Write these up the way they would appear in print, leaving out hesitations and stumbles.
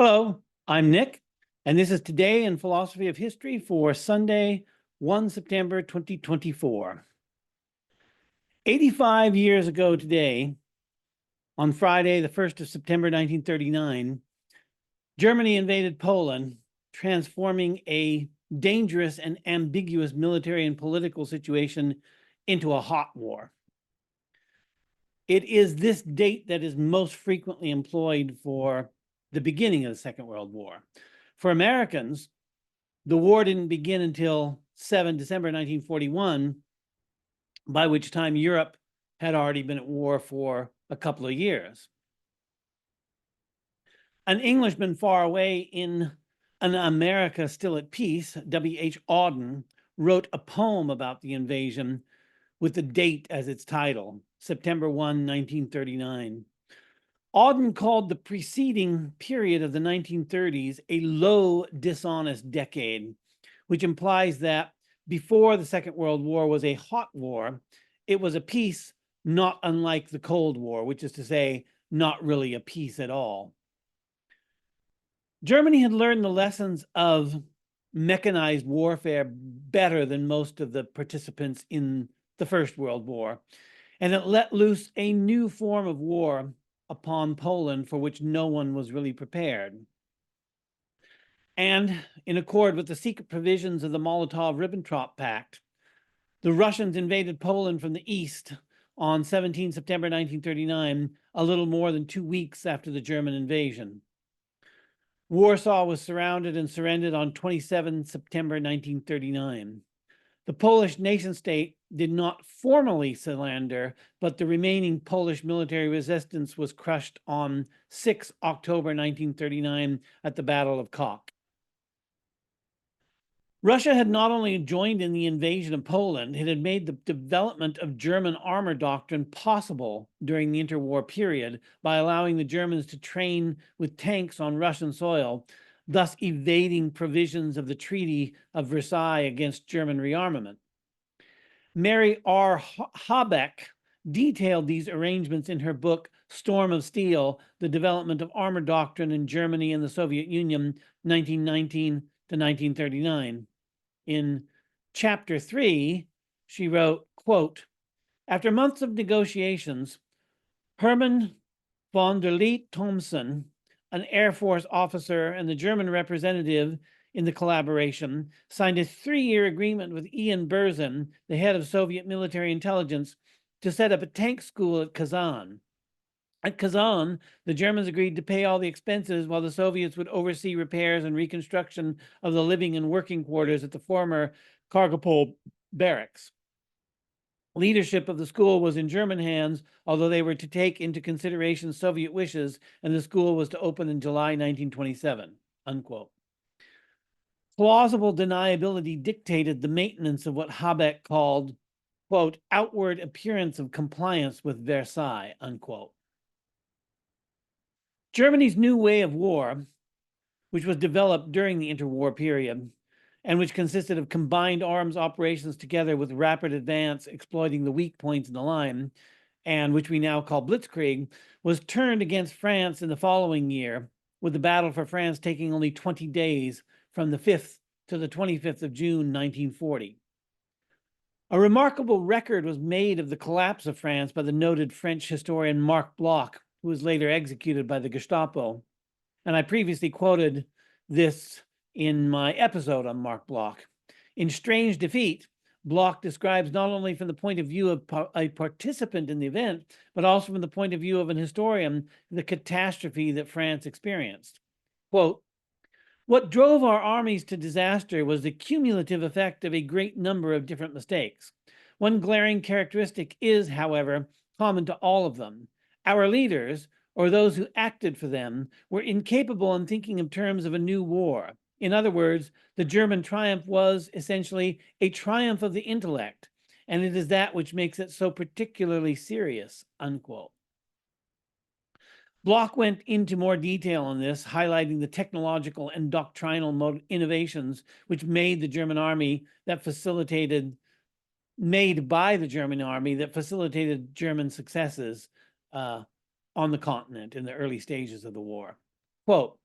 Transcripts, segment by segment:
Hello, I'm Nick, and this is Today in Philosophy of History for Sunday, 1 September 2024. 85 years ago today, on Friday, the 1st of September 1939, Germany invaded Poland, transforming a dangerous and ambiguous military and political situation into a hot war. It is this date that is most frequently employed for the beginning of the Second World War. For Americans, the war didn't begin until 7 December 1941, by which time Europe had already been at war for a couple of years. An Englishman far away in an America still at peace, W.H. Auden, wrote a poem about the invasion with the date as its title, September 1, 1939. Auden called the preceding period of the 1930s a low, dishonest decade, which implies that before the Second World War was a hot war, it was a peace not unlike the Cold War, which is to say, not really a peace at all. Germany had learned the lessons of mechanized warfare better than most of the participants in the First World War, and it let loose a new form of war upon Poland for which no one was really prepared. And in accord with the secret provisions of the Molotov-Ribbentrop Pact, the Russians invaded Poland from the east on 17 September 1939, a little more than 2 weeks after the German invasion. Warsaw was surrounded and surrendered on 27 September 1939. The Polish nation-state did not formally surrender, but the remaining Polish military resistance was crushed on 6 October 1939 at the Battle of Kock. Russia had not only joined in the invasion of Poland, it had made the development of German armor doctrine possible during the interwar period by allowing the Germans to train with tanks on Russian soil, thus evading provisions of the Treaty of Versailles against German rearmament. Mary R. Habeck detailed these arrangements in her book, Storm of Steel, The Development of Armor Doctrine in Germany and the Soviet Union, 1919 to 1939. In Chapter 3, she wrote, quote, "After months of negotiations, Hermann von der Leet Thomson, an Air Force officer and the German representative in the collaboration, signed a 3-year agreement with Ian Berzin, the head of Soviet military intelligence, to set up a tank school at Kazan. At Kazan, the Germans agreed to pay all the expenses while the Soviets would oversee repairs and reconstruction of the living and working quarters at the former Kargopol barracks. Leadership of the school was in German hands, although they were to take into consideration Soviet wishes, and the school was to open in July 1927, unquote. Plausible deniability dictated the maintenance of what Habeck called, quote, outward appearance of compliance with Versailles, unquote. Germany's new way of war, which was developed during the interwar period, and which consisted of combined arms operations together with rapid advance exploiting the weak points in the line, and which we now call Blitzkrieg, was turned against France in the following year, with the battle for France taking only 20 days from the 5th to the 25th of June, 1940. A remarkable record was made of the collapse of France by the noted French historian Marc Bloch, who was later executed by the Gestapo. And I previously quoted this in my episode on Marc Bloch. In Strange Defeat, Bloch describes not only from the point of view of a participant in the event, but also from the point of view of an historian, the catastrophe that France experienced. Quote, "What drove our armies to disaster was the cumulative effect of a great number of different mistakes. One glaring characteristic is, however, common to all of them. Our leaders, or those who acted for them, were incapable in thinking of terms of a new war. In other words, the German triumph was essentially a triumph of the intellect, and it is that which makes it so particularly serious," unquote. Bloch went into more detail on this, highlighting the technological and doctrinal innovations which made by the German army that facilitated German successes on the continent in the early stages of the war. Quote,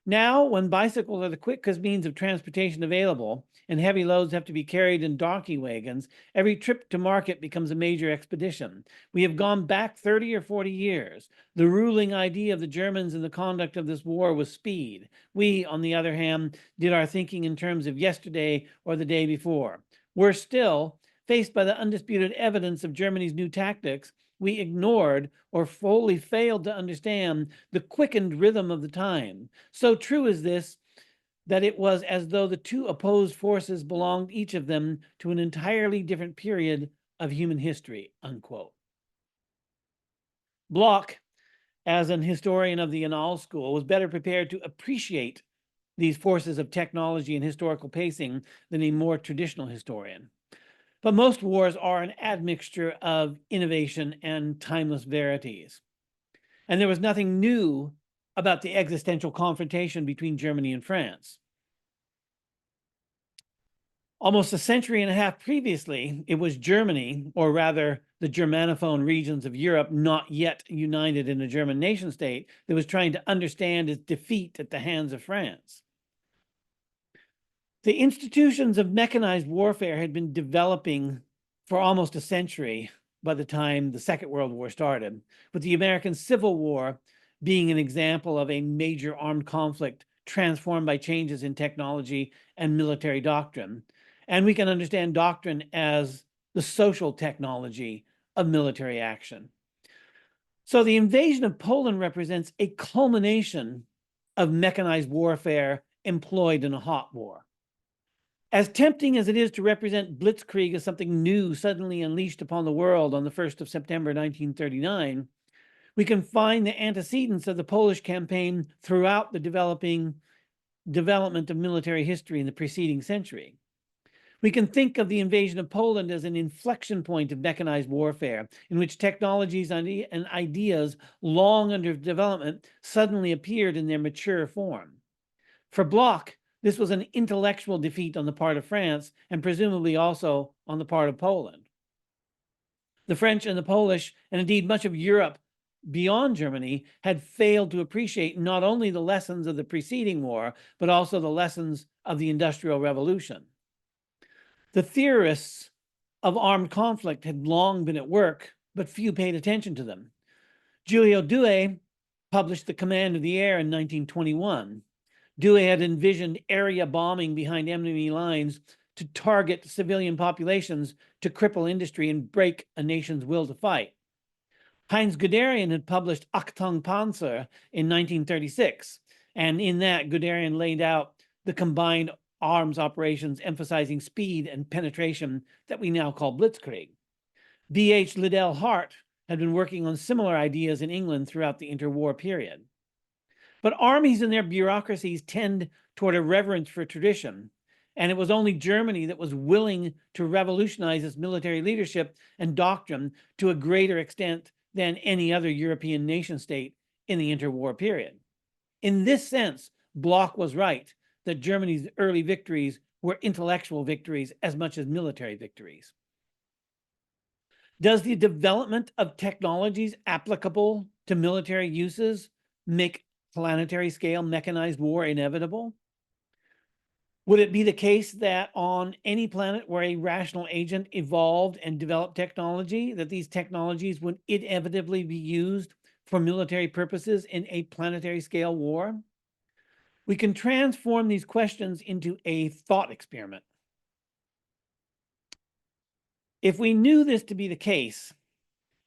Now, when bicycles are the quickest means of transportation available and heavy loads have to be carried in donkey wagons, every trip to market becomes a major expedition. We have gone back 30 or 40 years. The ruling idea of the Germans in the conduct of this war was speed. We, on the other hand, did our thinking in terms of yesterday or the day before. Worse still, faced by the undisputed evidence of Germany's new tactics, we ignored or wholly failed to understand the quickened rhythm of the time. So true is this that it was as though the two opposed forces belonged, each of them, to an entirely different period of human history, unquote. Bloch, as an historian of the Annales school, was better prepared to appreciate these forces of technology and historical pacing than a more traditional historian. But most wars are an admixture of innovation and timeless verities. And there was nothing new about the existential confrontation between Germany and France. Almost a century and a half previously, it was Germany, or rather the Germanophone regions of Europe, not yet united in a German nation state, that was trying to understand its defeat at the hands of France. The institutions of mechanized warfare had been developing for almost a century by the time the Second World War started, with the American Civil War being an example of a major armed conflict transformed by changes in technology and military doctrine. And we can understand doctrine as the social technology of military action. So the invasion of Poland represents a culmination of mechanized warfare employed in a hot war. As tempting as it is to represent blitzkrieg as something new suddenly unleashed upon the world on the 1st of September 1939, we can find the antecedents of the Polish campaign throughout the development of military history in the preceding century. We can think of the invasion of Poland as an inflection point of mechanized warfare, in which technologies and ideas long under development suddenly appeared in their mature form. For Bloch, this was an intellectual defeat on the part of France and presumably also on the part of Poland. The French and the Polish, and indeed much of Europe beyond Germany, had failed to appreciate not only the lessons of the preceding war, but also the lessons of the Industrial Revolution. The theorists of armed conflict had long been at work, but few paid attention to them. Giulio Douhet published The Command of the Air in 1921. Douhet had envisioned area bombing behind enemy lines to target civilian populations to cripple industry and break a nation's will to fight. Heinz Guderian had published Achtung Panzer in 1936, and in that, Guderian laid out the combined arms operations emphasizing speed and penetration that we now call blitzkrieg. B.H. Liddell Hart had been working on similar ideas in England throughout the interwar period. But armies and their bureaucracies tend toward a reverence for tradition, and it was only Germany that was willing to revolutionize its military leadership and doctrine to a greater extent than any other European nation state in the interwar period. In this sense, Bloch was right that Germany's early victories were intellectual victories as much as military victories. Does the development of technologies applicable to military uses make planetary scale mechanized war inevitable? Would it be the case that on any planet where a rational agent evolved and developed technology, that these technologies would inevitably be used for military purposes in a planetary scale war? We can transform these questions into a thought experiment. If we knew this to be the case,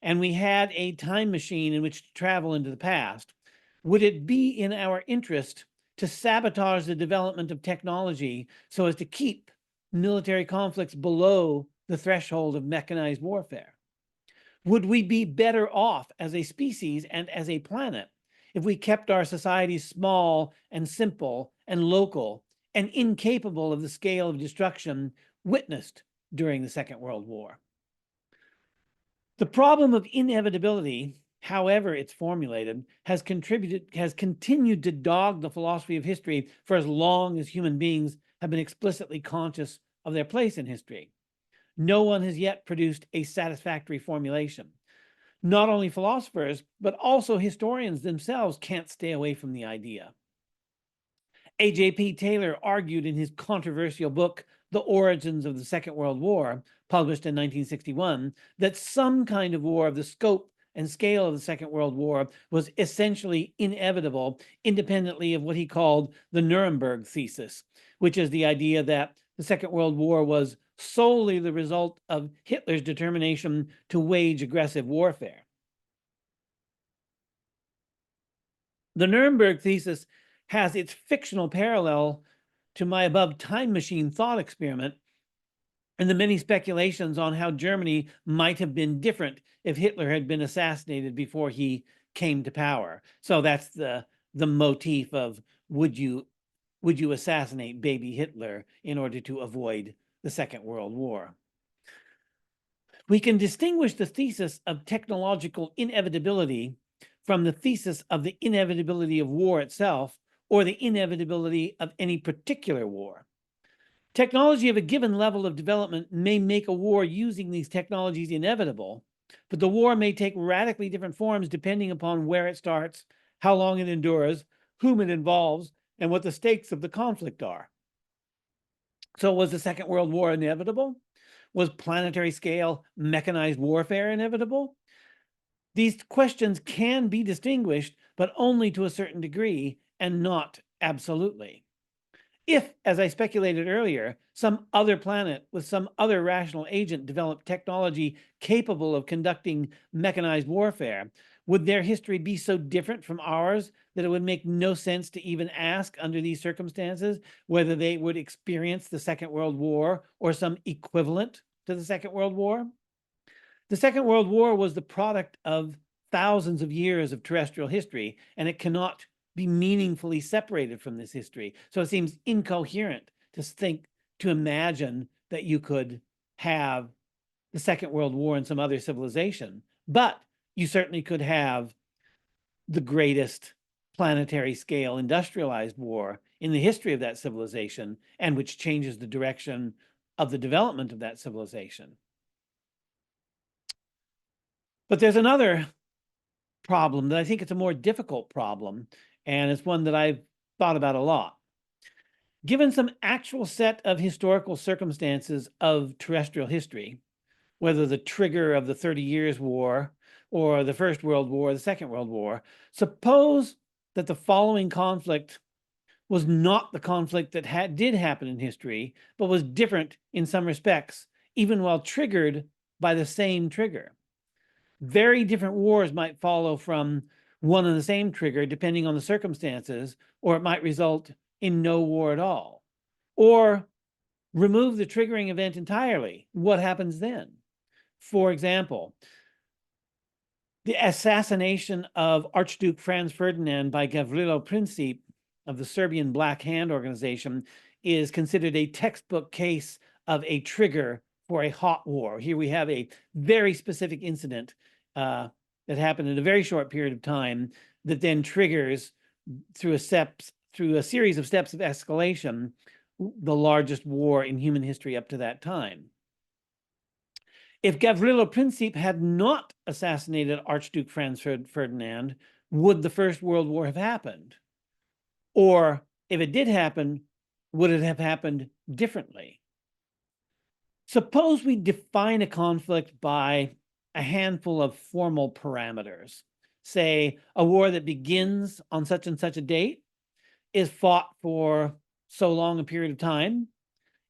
and we had a time machine in which to travel into the past, would it be in our interest to sabotage the development of technology so as to keep military conflicts below the threshold of mechanized warfare? Would we be better off as a species and as a planet if we kept our societies small and simple and local and incapable of the scale of destruction witnessed during the Second World War? The problem of inevitability, however it's formulated, has continued to dog the philosophy of history for as long as human beings have been explicitly conscious of their place in history. No one has yet produced a satisfactory formulation. Not only philosophers, but also historians themselves can't stay away from the idea. A.J.P. Taylor argued in his controversial book, The Origins of the Second World War, published in 1961, that some kind of war of the scope and scale of the Second World War was essentially inevitable, independently of what he called the Nuremberg thesis, which is the idea that the Second World War was solely the result of Hitler's determination to wage aggressive warfare. The Nuremberg thesis has its fictional parallel to my above time machine thought experiment and the many speculations on how Germany might have been different if Hitler had been assassinated before he came to power. So that's the motif of would you assassinate baby Hitler in order to avoid the Second World War? We can distinguish the thesis of technological inevitability from the thesis of the inevitability of war itself, or the inevitability of any particular war. Technology of a given level of development may make a war using these technologies inevitable, but the war may take radically different forms depending upon where it starts, how long it endures, whom it involves, and what the stakes of the conflict are. So was the Second World War inevitable? Was planetary scale mechanized warfare inevitable? These questions can be distinguished, but only to a certain degree and not absolutely. If, as I speculated earlier, some other planet with some other rational agent developed technology capable of conducting mechanized warfare, would their history be so different from ours that it would make no sense to even ask under these circumstances whether they would experience the Second World War or some equivalent to the Second World War? The Second World War was the product of thousands of years of terrestrial history, and it cannot be meaningfully separated from this history. So it seems incoherent to imagine that you could have the Second World War in some other civilization, but you certainly could have the greatest planetary scale industrialized war in the history of that civilization, and which changes the direction of the development of that civilization. But there's another problem that I think it's a more difficult problem, and it's one that I've thought about a lot. Given some actual set of historical circumstances of terrestrial history, whether the trigger of the 30 Years' War or the First World War, the Second World War, suppose that the following conflict was not the conflict that did happen in history, but was different in some respects, even while triggered by the same trigger. Very different wars might follow from one and the same trigger, depending on the circumstances, or it might result in no war at all. Or remove the triggering event entirely. What happens then? For example, the assassination of Archduke Franz Ferdinand by Gavrilo Princip of the Serbian Black Hand organization is considered a textbook case of a trigger for a hot war. Here we have a very specific incident that happened in a very short period of time that then triggers, through a series of steps of escalation, the largest war in human history up to that time. If Gavrilo Princip had not assassinated Archduke Franz Ferdinand, would the First World War have happened? Or if it did happen, would it have happened differently? Suppose we define a conflict by a handful of formal parameters. Say, a war that begins on such and such a date, is fought for so long a period of time,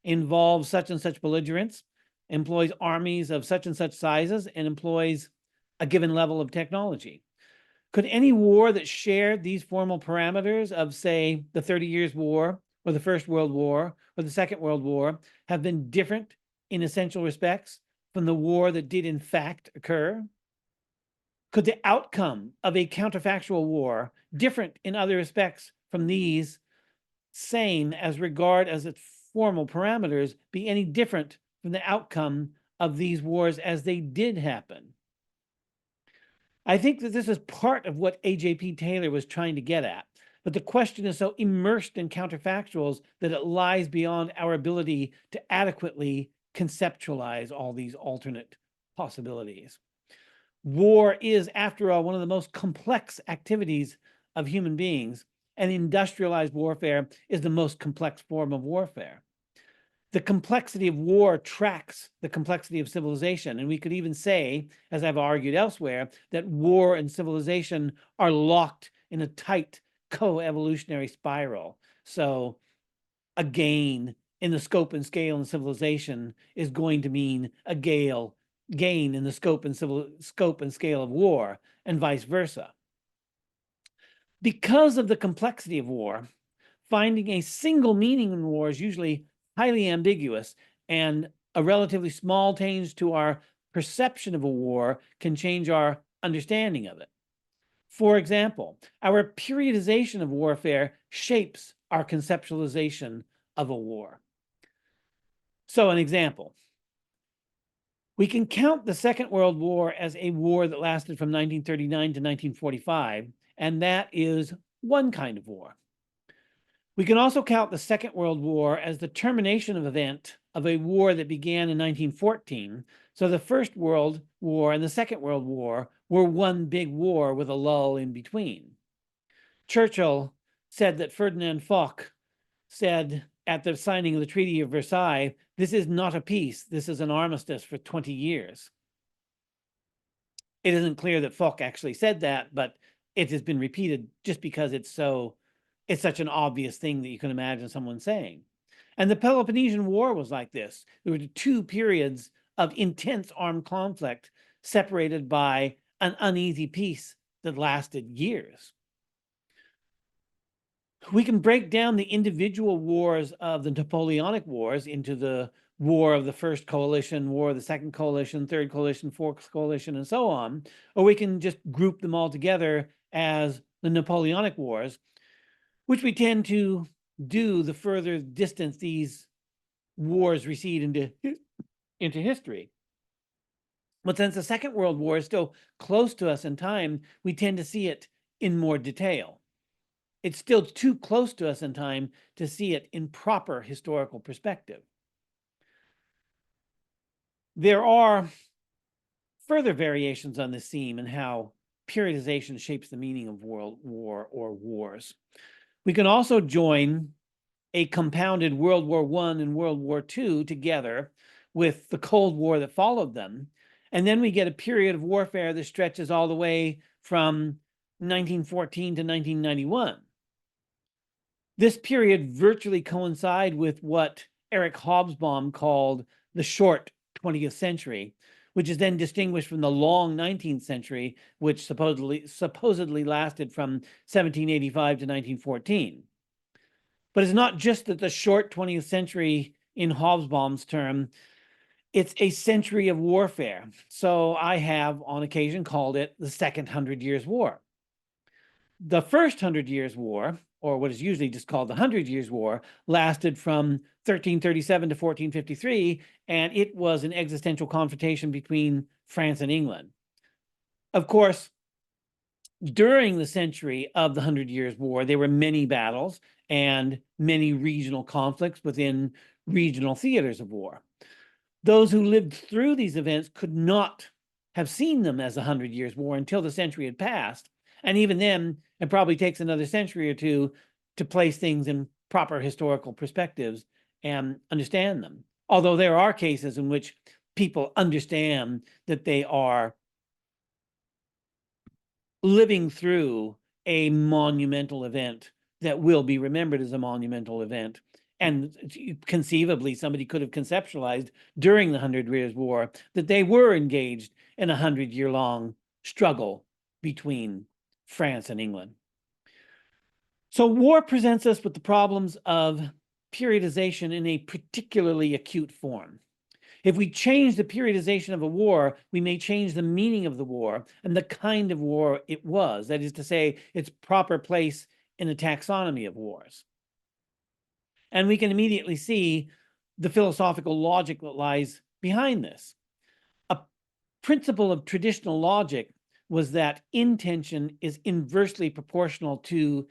involves such and such belligerents, employs armies of such and such sizes, and employs a given level of technology. Could any war that shared these formal parameters of, say, the 30 Years' War, or the First World War, or the Second World War, have been different in essential respects from the war that did in fact occur? Could the outcome of a counterfactual war, different in other respects from these, same as regard as its formal parameters, be any different from the outcome of these wars as they did happen? I think that this is part of what A.J.P. Taylor was trying to get at, but the question is so immersed in counterfactuals that it lies beyond our ability to adequately conceptualize all these alternate possibilities. War is, after all, one of the most complex activities of human beings, and industrialized warfare is the most complex form of warfare. The complexity of war tracks the complexity of civilization. And we could even say, as I've argued elsewhere, that war and civilization are locked in a tight co-evolutionary spiral. So a gain in the scope and scale in civilization is going to mean a gain in the scope and scale of war, and vice versa. Because of the complexity of war, finding a single meaning in war is usually highly ambiguous, and a relatively small change to our perception of a war can change our understanding of it. For example, our periodization of warfare shapes our conceptualization of a war. So, an example. We can count the Second World War as a war that lasted from 1939 to 1945, and that is one kind of war. We can also count the Second World War as the termination of event of a war that began in 1914. So the First World War and the Second World War were one big war with a lull in between. Churchill said that Ferdinand Foch said at the signing of the Treaty of Versailles, "This is not a peace, this is an armistice for 20 years. It isn't clear that Foch actually said that, but it has been repeated just because it's such an obvious thing that you can imagine someone saying. And the Peloponnesian War was like this. There were 2 periods of intense armed conflict separated by an uneasy peace that lasted years. We can break down the individual wars of the Napoleonic Wars into the war of the First Coalition, war of the Second Coalition, Third Coalition, Fourth Coalition, and so on, or we can just group them all together as the Napoleonic Wars, which we tend to do the further distance these wars recede into history. But since the Second World War is still close to us in time, we tend to see it in more detail. It's still too close to us in time to see it in proper historical perspective. There are further variations on this theme and how periodization shapes the meaning of world war or wars. We can also join a compounded World War I and World War II together with the Cold War that followed them. And then we get a period of warfare that stretches all the way from 1914 to 1991. This period virtually coincides with what Eric Hobsbawm called the short 20th century, which is then distinguished from the long 19th century, which supposedly lasted from 1785 to 1914. But it's not just that the short 20th century, in Hobsbawm's term, it's a century of warfare. So I have on occasion called it the Second 100 Years' War. The first 100 Years' War, or what is usually just called the 100 Years' War, lasted from 1337 to 1453, and it was an existential confrontation between France and England. Of course, during the century of the 100 Years' War, there were many battles and many regional conflicts within regional theaters of war. Those who lived through these events could not have seen them as a 100 Years' War until the century had passed. And even then, it probably takes another century or two to place things in proper historical perspectives and understand them. Although there are cases in which people understand that they are living through a monumental event that will be remembered as a monumental event. And conceivably, somebody could have conceptualized during the 100 Years' War that they were engaged in a 100-year-long struggle between France and England. So war presents us with the problems of periodization in a particularly acute form. If we change the periodization of a war, we may change the meaning of the war and the kind of war it was, that is to say, its proper place in a taxonomy of wars. And we can immediately see the philosophical logic that lies behind this. A principle of traditional logic was that intension is inversely proportional to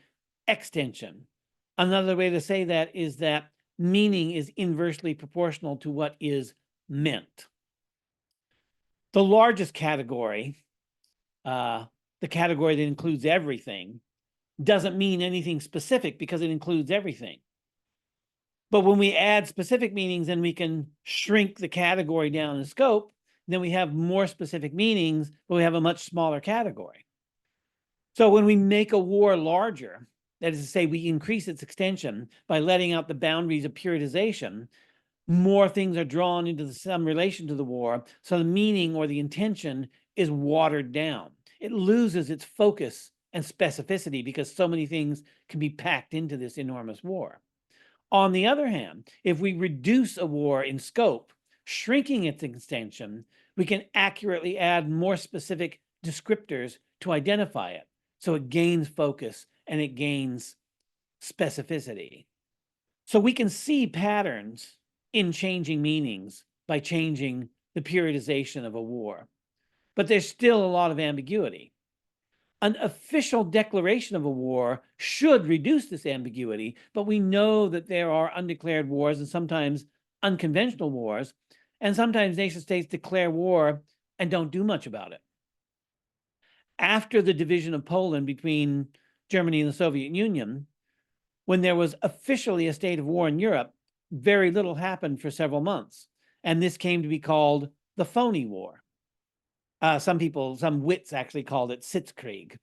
extension. Another way to say that is that meaning is inversely proportional to what is meant. The largest category, the category that includes everything, doesn't mean anything specific because it includes everything. But when we add specific meanings, then we can shrink the category down in scope. Then we have more specific meanings, but we have a much smaller category. So when we make a war larger, that is to say, we increase its extension by letting out the boundaries of periodization, more things are drawn into some relation to the war. So the meaning or the intention is watered down. It loses its focus and specificity because so many things can be packed into this enormous war. On the other hand, if we reduce a war in scope, shrinking its extension, we can accurately add more specific descriptors to identify it. So it gains focus and it gains specificity. So we can see patterns in changing meanings by changing the periodization of a war. But there's still a lot of ambiguity. An official declaration of a war should reduce this ambiguity, but we know that there are undeclared wars and sometimes unconventional wars, and sometimes nation states declare war and don't do much about it. After the division of Poland between Germany and the Soviet Union, when there was officially a state of war in Europe, very little happened for several months, and this came to be called the phony war. Some wits actually called it Sitzkrieg.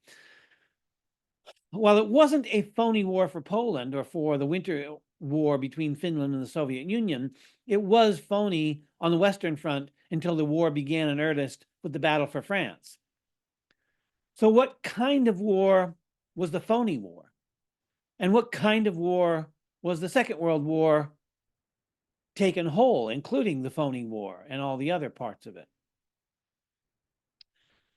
While it wasn't a phony war for Poland or for the winter war between Finland and the Soviet Union, it was phony on the Western Front until the war began in earnest with the battle for France. So what kind of war was the phony war? And what kind of war was the Second World War taken whole, including the phony war and all the other parts of it?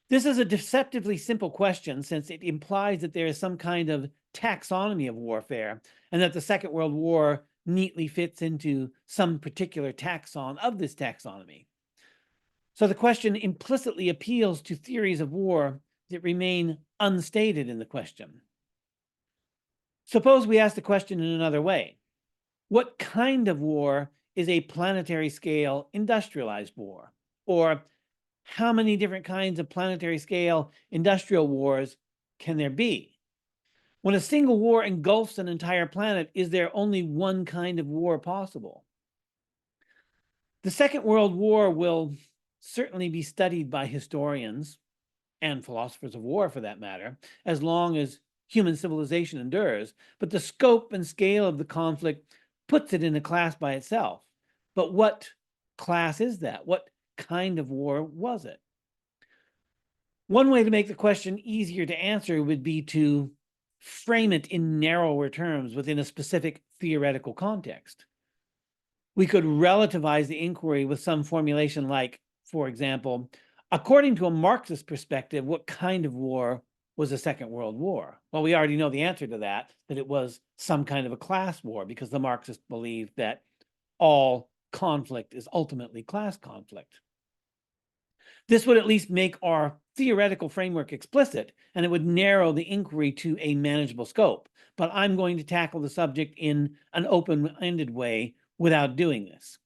This is a deceptively simple question since it implies that there is some kind of taxonomy of warfare and that the Second World War neatly fits into some particular taxon of this taxonomy. So the question implicitly appeals to theories of war that remain unstated in the question. Suppose we ask the question in another way. What kind of war is a planetary scale industrialized war? Or how many different kinds of planetary scale industrial wars can there be? When a single war engulfs an entire planet, is there only one kind of war possible? The Second World War will certainly be studied by historians and philosophers of war for that matter, as long as human civilization endures, but the scope and scale of the conflict puts it in a class by itself. But what class is that? What kind of war was it? One way to make the question easier to answer would be to frame it in narrower terms within a specific theoretical context. We could relativize the inquiry with some formulation like, for example, according to a Marxist perspective, what kind of war was the Second World War? Well, we already know the answer to that it was some kind of a class war, because the Marxists believed that all conflict is ultimately class conflict. This would at least make our theoretical framework explicit, and it would narrow the inquiry to a manageable scope. But I'm going to tackle the subject in an open-ended way without doing this.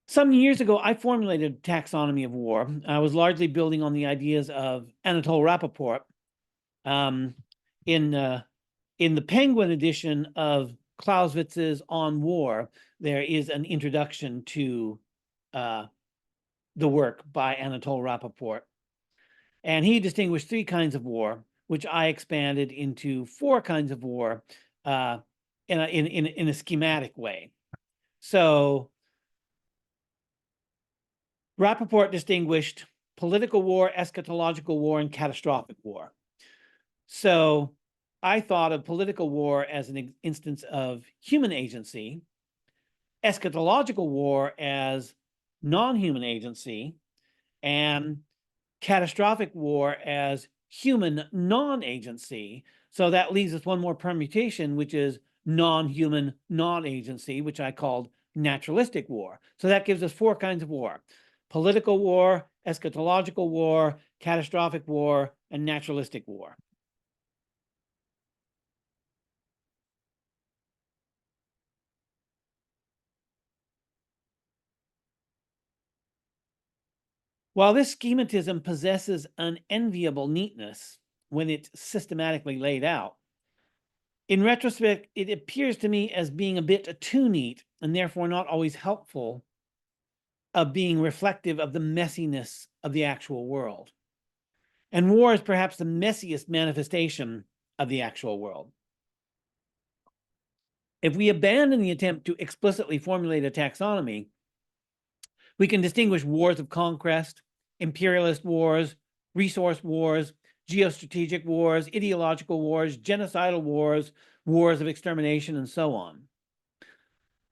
Some years ago, I formulated a taxonomy of war. I was largely building on the ideas of Anatole Rappaport. In the Penguin edition of Clausewitz's On War, there is an introduction to the work by Anatole Rappaport. And he distinguished three kinds of war, which I expanded into four kinds of war in a schematic way. So Rappaport distinguished political war, eschatological war, and catastrophic war. So I thought of political war as an instance of human agency, eschatological war as non-human agency, and catastrophic war as human non-agency. So that leaves us one more permutation, which is non-human non-agency, which I called naturalistic war. So that gives us four kinds of war: political war, eschatological war, catastrophic war, and naturalistic war. While this schematism possesses an enviable neatness, when it's systematically laid out. In retrospect, it appears to me as being a bit too neat and therefore not always helpful of being reflective of the messiness of the actual world. And war is perhaps the messiest manifestation of the actual world. If we abandon the attempt to explicitly formulate a taxonomy, we can distinguish wars of conquest, imperialist wars, resource wars, geostrategic wars, ideological wars, genocidal wars, wars of extermination, and so on.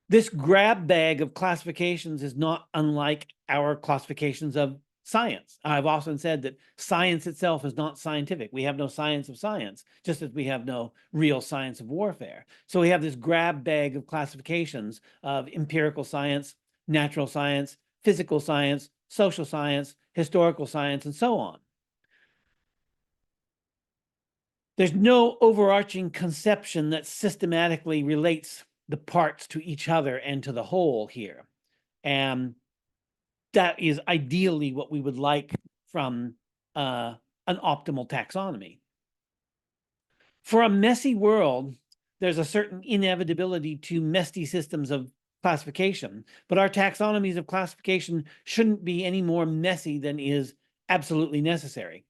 This grab bag of classifications is not unlike our classifications of science. I've often said that science itself is not scientific. We have no science of science, just as we have no real science of warfare. So we have this grab bag of classifications of empirical science, natural science, physical science, social science, historical science, and so on. There's no overarching conception that systematically relates the parts to each other and to the whole here. And that is ideally what we would like from an optimal taxonomy. For a messy world, there's a certain inevitability to messy systems of classification, but our taxonomies of classification shouldn't be any more messy than is absolutely necessary.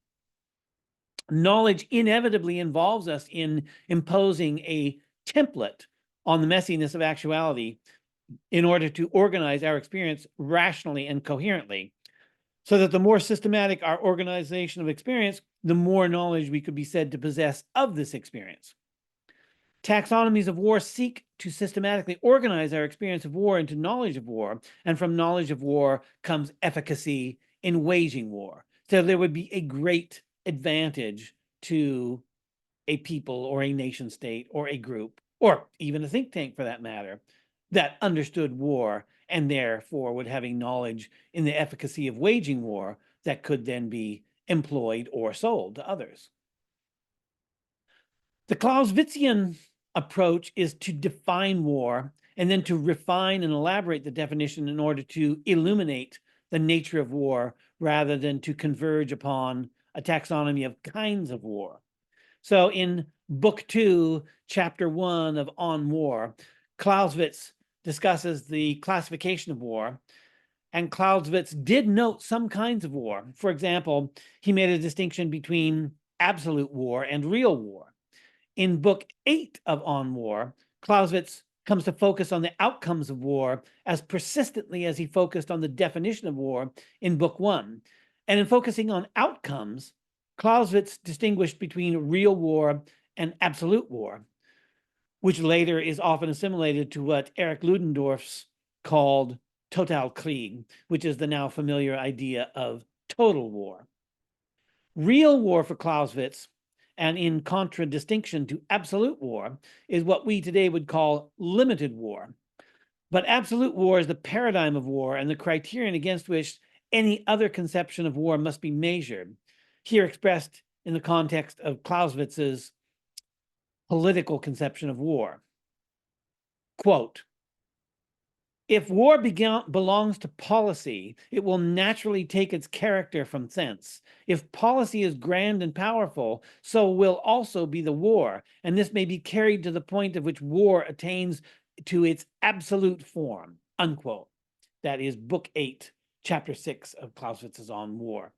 Knowledge inevitably involves us in imposing a template on the messiness of actuality in order to organize our experience rationally and coherently, so that the more systematic our organization of experience, the more knowledge we could be said to possess of this experience. Taxonomies of war seek to systematically organize our experience of war into knowledge of war, and from knowledge of war comes efficacy in waging war. So there would be a great advantage to a people or a nation state or a group, or even a think tank for that matter, that understood war and therefore would having knowledge in the efficacy of waging war that could then be employed or sold to others. The Clausewitzian approach is to define war and then to refine and elaborate the definition in order to illuminate the nature of war rather than to converge upon a taxonomy of kinds of war. So in Book 2, Chapter 1 of On War, Clausewitz discusses the classification of war, and Clausewitz did note some kinds of war. For example, he made a distinction between absolute war and real war. In Book 8 of On War, Clausewitz comes to focus on the outcomes of war as persistently as he focused on the definition of war in Book 1. And in focusing on outcomes, Clausewitz distinguished between real war and absolute war, which later is often assimilated to what Erich Ludendorff's called Totalkrieg, which is the now familiar idea of total war. Real war for Clausewitz, and in contradistinction to absolute war, is what we today would call limited war. But absolute war is the paradigm of war and the criterion against which any other conception of war must be measured, here expressed in the context of Clausewitz's political conception of war. Quote, if war belongs to policy, it will naturally take its character from thence. If policy is grand and powerful, so will also be the war, and this may be carried to the point at which war attains to its absolute form, unquote. That is Book 8, Chapter 6 of Clausewitz's On War.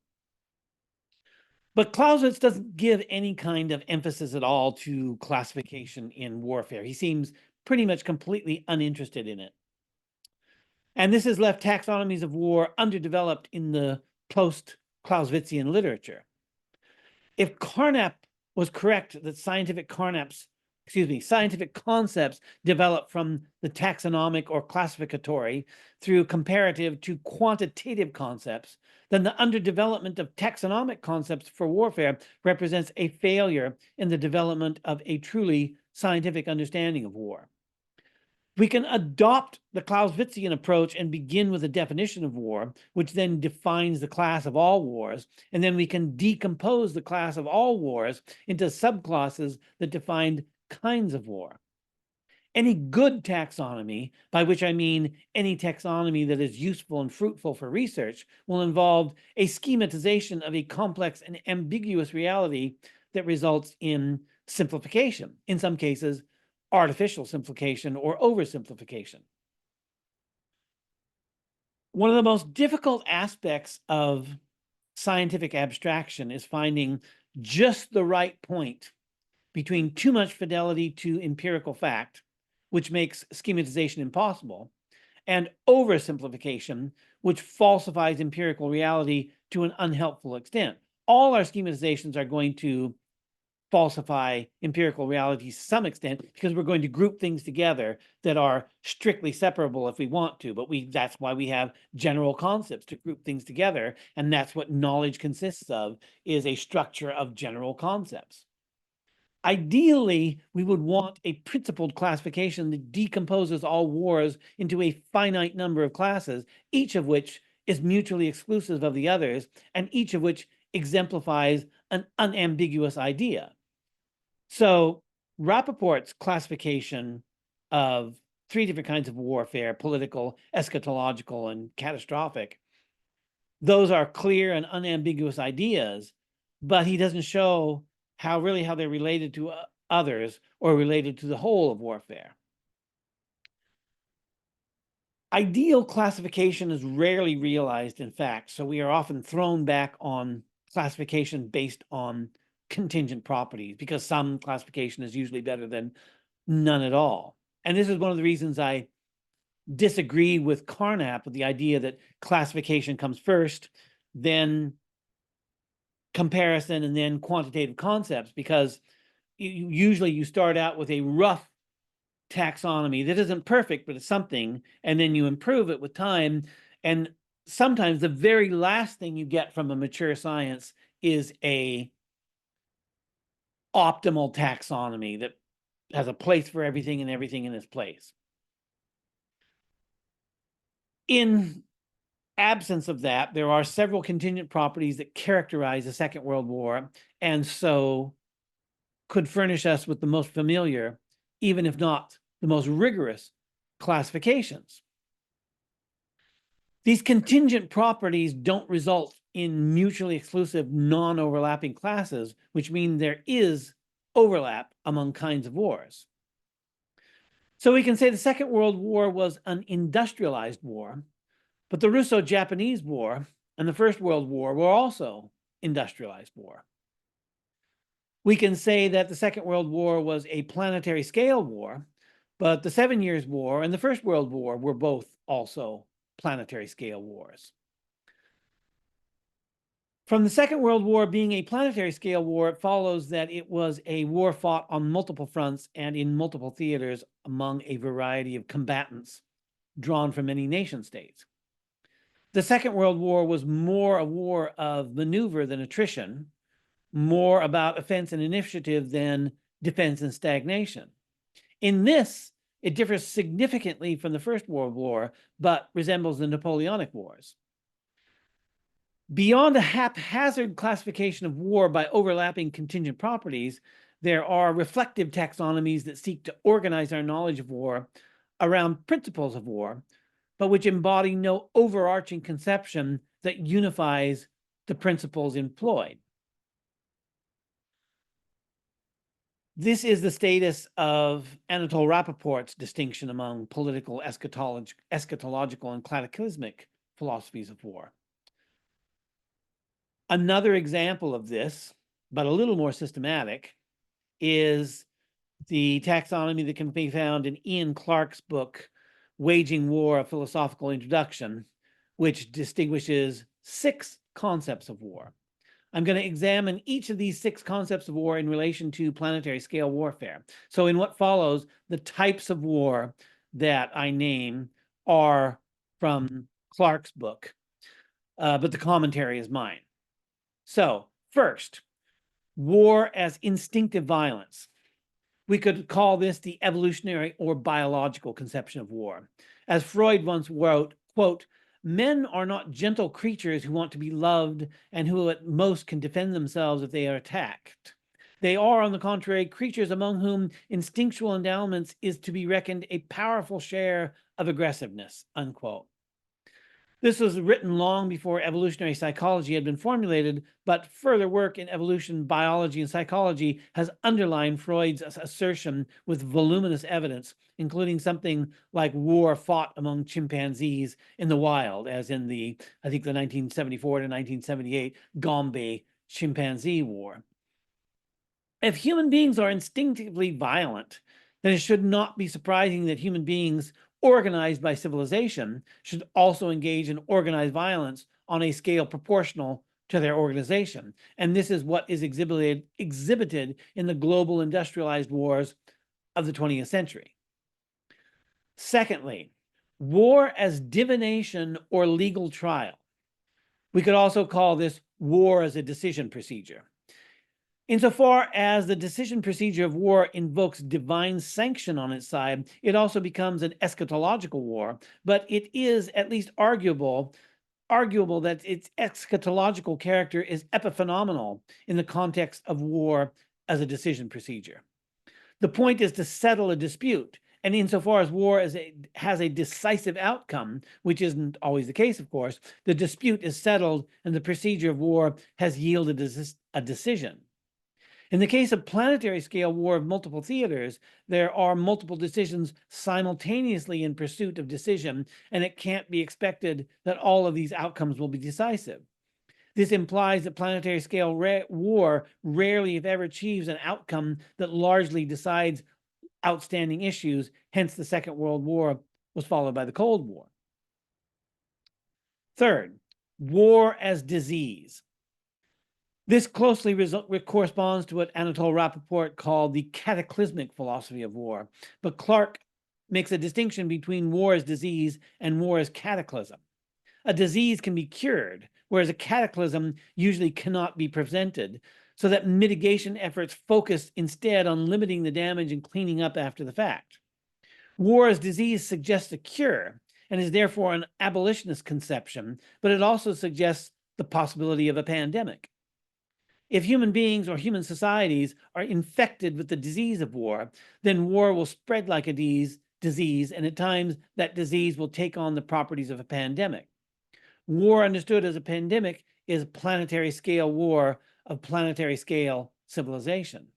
But Clausewitz doesn't give any kind of emphasis at all to classification in warfare. He seems pretty much completely uninterested in it. And this has left taxonomies of war underdeveloped in the post-Clausewitzian literature. If Carnap was correct that scientific concepts develop from the taxonomic or classificatory through comparative to quantitative concepts, then the underdevelopment of taxonomic concepts for warfare represents a failure in the development of a truly scientific understanding of war. We can adopt the Clausewitzian approach and begin with a definition of war, which then defines the class of all wars, and then we can decompose the class of all wars into subclasses that define kinds of war. Any good taxonomy, by which I mean any taxonomy that is useful and fruitful for research, will involve a schematization of a complex and ambiguous reality that results in simplification, in some cases, artificial simplification or oversimplification. One of the most difficult aspects of scientific abstraction is finding just the right point between too much fidelity to empirical fact, which makes schematization impossible, and oversimplification, which falsifies empirical reality to an unhelpful extent. All our schematizations are going to falsify empirical reality to some extent because we're going to group things together that are strictly separable if we want to, but that's why we have general concepts to group things together, and that's what knowledge consists of, is a structure of general concepts. Ideally, we would want a principled classification that decomposes all wars into a finite number of classes, each of which is mutually exclusive of the others, and each of which exemplifies an unambiguous idea. So Rappaport's classification of three different kinds of warfare, political, eschatological, and catastrophic, those are clear and unambiguous ideas, but he doesn't show how they're related to others or related to the whole of warfare. Ideal classification is rarely realized in fact, so we are often thrown back on classification based on contingent properties because some classification is usually better than none at all. And this is one of the reasons I disagree with Carnap with the idea that classification comes first, then comparison, and then quantitative concepts, because usually you start out with a rough taxonomy that isn't perfect, but it's something, and then you improve it with time. And sometimes the very last thing you get from a mature science is a optimal taxonomy that has a place for everything and everything in its place. In absence of that, there are several contingent properties that characterize the Second World War, and so could furnish us with the most familiar, even if not the most rigorous, classifications. These contingent properties don't result in mutually exclusive, non-overlapping classes, which mean there is overlap among kinds of wars. So we can say the Second World War was an industrialized war, but the Russo-Japanese War and the First World War were also industrialized war. We can say that the Second World War was a planetary scale war, but the 7 Years' War and the First World War were both also planetary scale wars. From the Second World War being a planetary scale war, it follows that it was a war fought on multiple fronts and in multiple theaters among a variety of combatants drawn from many nation states. The Second World War was more a war of maneuver than attrition, more about offense and initiative than defense and stagnation. In this, it differs significantly from the First World War, but resembles the Napoleonic Wars. Beyond a haphazard classification of war by overlapping contingent properties, there are reflective taxonomies that seek to organize our knowledge of war around principles of war, but which embody no overarching conception that unifies the principles employed. This is the status of Anatole Rappaport's distinction among political, eschatological, and cataclysmic philosophies of war. Another example of this, but a little more systematic, is the taxonomy that can be found in Ian Clarke's book, Waging War, A Philosophical Introduction, which distinguishes 6 concepts of war. I'm going to examine each of these 6 concepts of war in relation to planetary scale warfare. So in what follows, the types of war that I name are from Clarke's book, but the commentary is mine. So first, war as instinctive violence. We could call this the evolutionary or biological conception of war. As Freud once wrote, quote, "Men are not gentle creatures who want to be loved and who at most can defend themselves if they are attacked. They are, on the contrary, creatures among whom instinctual endowments is to be reckoned a powerful share of aggressiveness," unquote. This was written long before evolutionary psychology had been formulated, but further work in evolution, biology, and psychology has underlined Freud's assertion with voluminous evidence, including something like war fought among chimpanzees in the wild, as in the 1974 to 1978 Gombe chimpanzee war. If human beings are instinctively violent, then it should not be surprising that human beings organized by civilization should also engage in organized violence on a scale proportional to their organization. And this is what is exhibited in the global industrialized wars of the 20th century. Secondly, war as divination or legal trial. We could also call this war as a decision procedure. Insofar as the decision procedure of war invokes divine sanction on its side, it also becomes an eschatological war, but it is at least arguable that its eschatological character is epiphenomenal in the context of war as a decision procedure. The point is to settle a dispute, and insofar as war has a decisive outcome, which isn't always the case, of course, the dispute is settled and the procedure of war has yielded a decision. In the case of planetary scale war of multiple theaters, there are multiple decisions simultaneously in pursuit of decision, and it can't be expected that all of these outcomes will be decisive. This implies that planetary scale war rarely, if ever, achieves an outcome that largely decides outstanding issues. Hence, the Second World War was followed by the Cold War. Third, war as disease. This closely corresponds to what Anatole Rappaport called the cataclysmic philosophy of war, but Clark makes a distinction between war as disease and war as cataclysm. A disease can be cured, whereas a cataclysm usually cannot be prevented, so that mitigation efforts focus instead on limiting the damage and cleaning up after the fact. War as disease suggests a cure and is therefore an abolitionist conception, but it also suggests the possibility of a pandemic. If human beings or human societies are infected with the disease of war, then war will spread like a disease, and at times that disease will take on the properties of a pandemic. War understood as a pandemic is a planetary scale war of planetary scale civilization.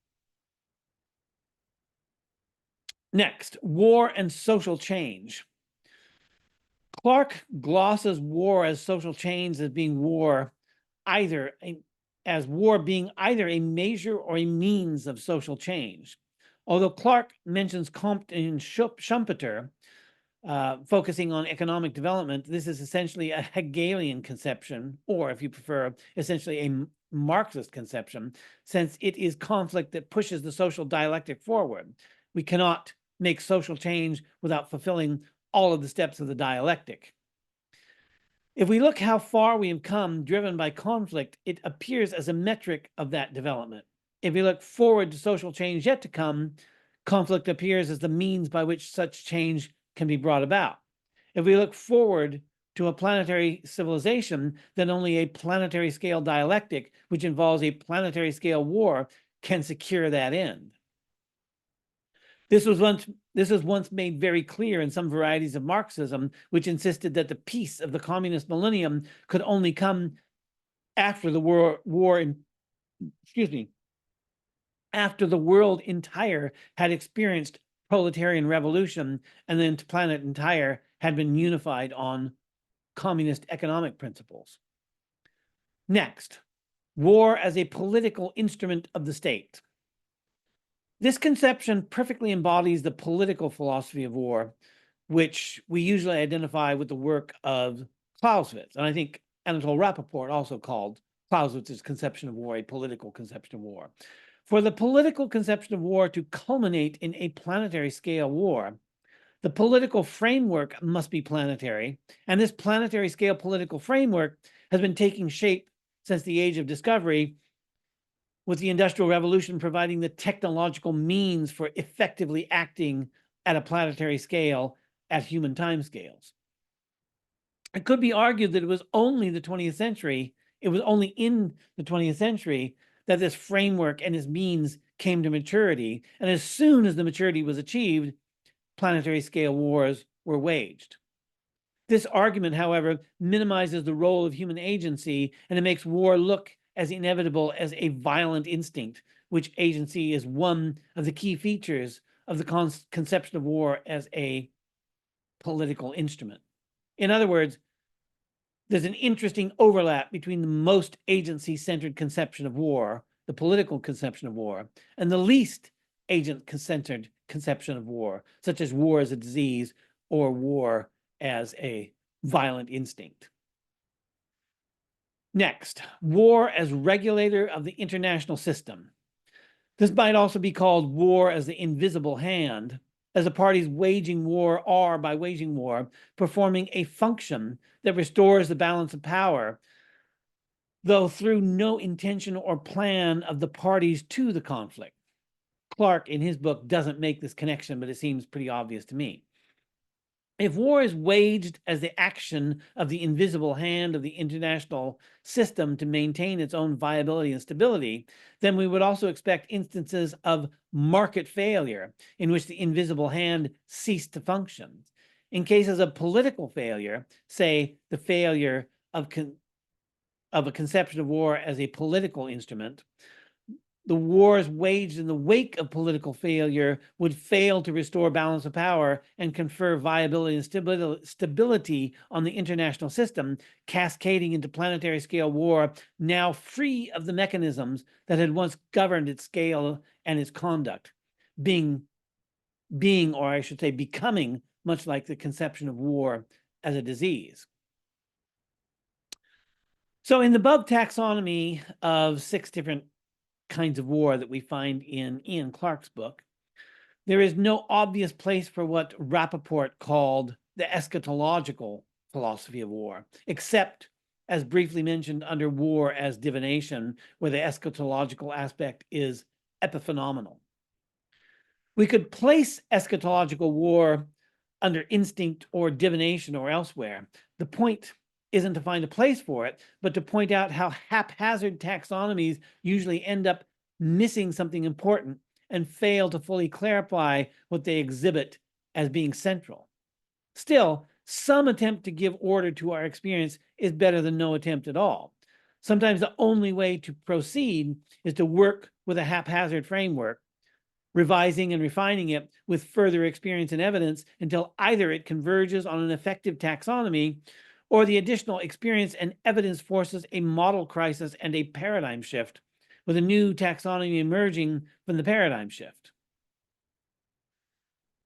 Next, war and social change. Clark glosses war as social change as being war being either a measure or a means of social change. Although Clark mentions Comte and Schumpeter, focusing on economic development, this is essentially a Hegelian conception, or if you prefer, essentially a Marxist conception, since it is conflict that pushes the social dialectic forward. We cannot make social change without fulfilling all of the steps of the dialectic. If we look how far we have come driven by conflict, it appears as a metric of that development. If we look forward to social change yet to come, conflict appears as the means by which such change can be brought about. If we look forward to a planetary civilization, then only a planetary scale dialectic, which involves a planetary scale war, can secure that end. This was once made very clear in some varieties of Marxism, which insisted that the peace of the communist millennium could only come after the after the world entire had experienced proletarian revolution, and the planet entire had been unified on communist economic principles. Next, war as a political instrument of the state. This conception perfectly embodies the political philosophy of war, which we usually identify with the work of Clausewitz. And I think Anatole Rappaport also called Clausewitz's conception of war a political conception of war. For the political conception of war to culminate in a planetary scale war, the political framework must be planetary, and this planetary scale political framework has been taking shape since the age of discovery, with the Industrial Revolution providing the technological means for effectively acting at a planetary scale at human timescales. It could be argued that it was only in the 20th century that this framework and its means came to maturity, and as soon as the maturity was achieved, planetary scale wars were waged. This argument, however, minimizes the role of human agency, and it makes war look as inevitable as a violent instinct, which agency is one of the key features of the conception of war as a political instrument. In other words, there's an interesting overlap between the most agency-centered conception of war, the political conception of war, and the least agent-centered conception of war, such as war as a disease or war as a violent instinct. Next, war as regulator of the international system. This might also be called war as the invisible hand, as the parties waging war are, by waging war, performing a function that restores the balance of power, though through no intention or plan of the parties to the conflict. Clark, in his book, doesn't make this connection, but it seems pretty obvious to me. If war is waged as the action of the invisible hand of the international system to maintain its own viability and stability, then we would also expect instances of market failure in which the invisible hand ceased to function. In cases of political failure, say the failure of a conception of war as a political instrument, the wars waged in the wake of political failure would fail to restore balance of power and confer viability and stability on the international system, cascading into planetary scale war, now free of the mechanisms that had once governed its scale and its conduct, being, or I should say, becoming much like the conception of war as a disease. So in the above taxonomy of 6 different kinds of war that we find in Ian Clark's book, there is no obvious place for what Rappaport called the eschatological philosophy of war, except, as briefly mentioned, under war as divination, where the eschatological aspect is epiphenomenal. We could place eschatological war under instinct or divination or elsewhere. The point isn't to find a place for it, but to point out how haphazard taxonomies usually end up missing something important and fail to fully clarify what they exhibit as being central. Still, some attempt to give order to our experience is better than no attempt at all. Sometimes the only way to proceed is to work with a haphazard framework, revising and refining it with further experience and evidence until either it converges on an effective taxonomy or the additional experience and evidence forces a model crisis and a paradigm shift, with a new taxonomy emerging from the paradigm shift.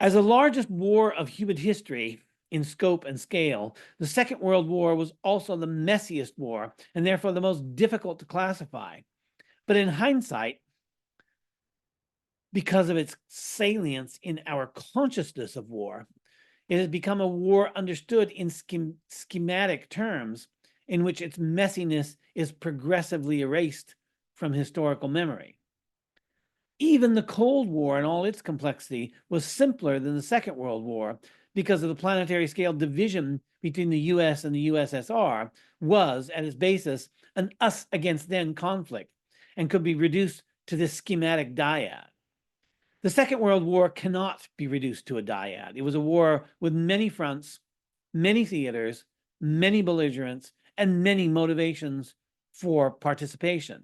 As the largest war of human history in scope and scale, the Second World War was also the messiest war, and therefore the most difficult to classify. But in hindsight, because of its salience in our consciousness of war, it has become a war understood in schematic terms, in which its messiness is progressively erased from historical memory. Even the Cold War in all its complexity was simpler than the Second World War because of the planetary scale division between the US and the USSR was, at its basis, an us against them conflict and could be reduced to this schematic dyad. The Second World War cannot be reduced to a dyad. It was a war with many fronts, many theaters, many belligerents, and many motivations for participation.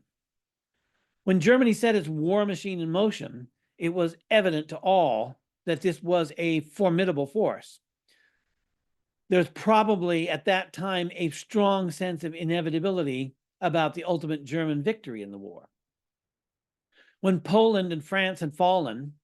When Germany set its war machine in motion, it was evident to all that this was a formidable force. There's probably at that time a strong sense of inevitability about the ultimate German victory in the war. When Poland and France had fallen,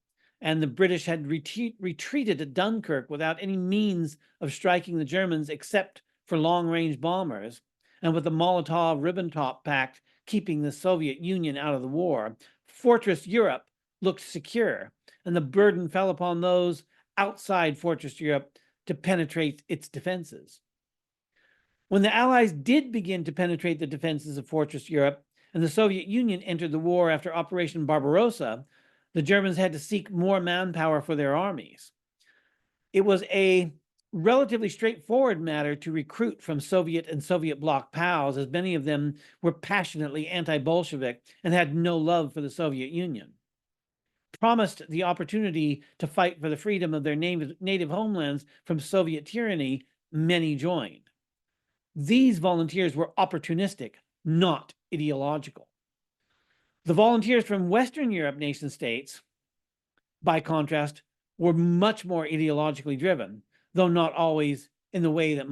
and the British had retreated at Dunkirk without any means of striking the Germans except for long-range bombers, and with the Molotov-Ribbentrop Pact keeping the Soviet Union out of the war, Fortress Europe looked secure, and the burden fell upon those outside Fortress Europe to penetrate its defenses. When the Allies did begin to penetrate the defenses of Fortress Europe, and the Soviet Union entered the war after Operation Barbarossa, the Germans had to seek more manpower for their armies. It was a relatively straightforward matter to recruit from Soviet and Soviet bloc POWs, as many of them were passionately anti-Bolshevik and had no love for the Soviet Union. Promised the opportunity to fight for the freedom of their native homelands from Soviet tyranny, many joined. These volunteers were opportunistic, not ideological. The volunteers from Western Europe nation states, by contrast, were much more ideologically driven, though not always in the way that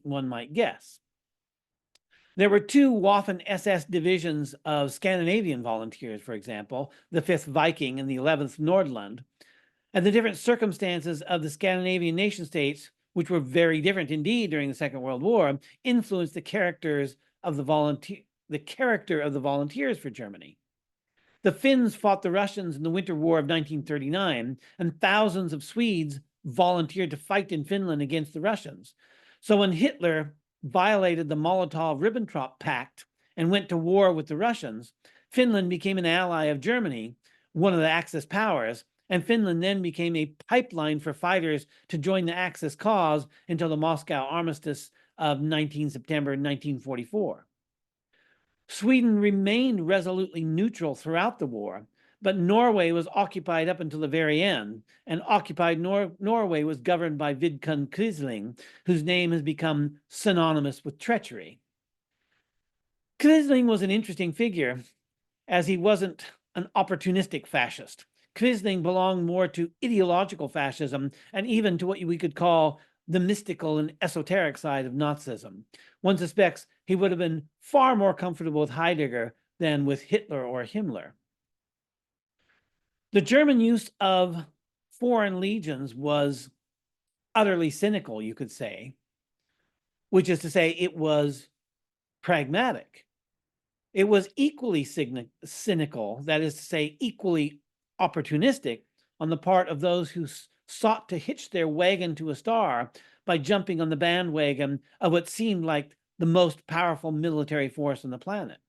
one might guess. There were two Waffen SS divisions of Scandinavian volunteers, for example, the 5th Viking and the 11th Nordland, and the different circumstances of the Scandinavian nation states, which were very different indeed during the Second World War, influenced the character of the volunteers for Germany. The Finns fought the Russians in the Winter War of 1939, and thousands of Swedes volunteered to fight in Finland against the Russians. So when Hitler violated the Molotov-Ribbentrop Pact and went to war with the Russians, Finland became an ally of Germany, one of the Axis powers, and Finland then became a pipeline for fighters to join the Axis cause until the Moscow Armistice of September 1944. Sweden remained resolutely neutral throughout the war, but Norway was occupied up until the very end, and occupied Norway was governed by Vidkun Quisling, whose name has become synonymous with treachery. Quisling was an interesting figure, as he wasn't an opportunistic fascist. Quisling belonged more to ideological fascism and even to what we could call the mystical and esoteric side of Nazism. One suspects he would have been far more comfortable with Heidegger than with Hitler or Himmler. The German use of foreign legions was utterly cynical, you could say, which is to say it was pragmatic. It was equally cynical, that is to say, equally opportunistic on the part of those who sought to hitch their wagon to a star by jumping on the bandwagon of what seemed like the most powerful military force on the planet.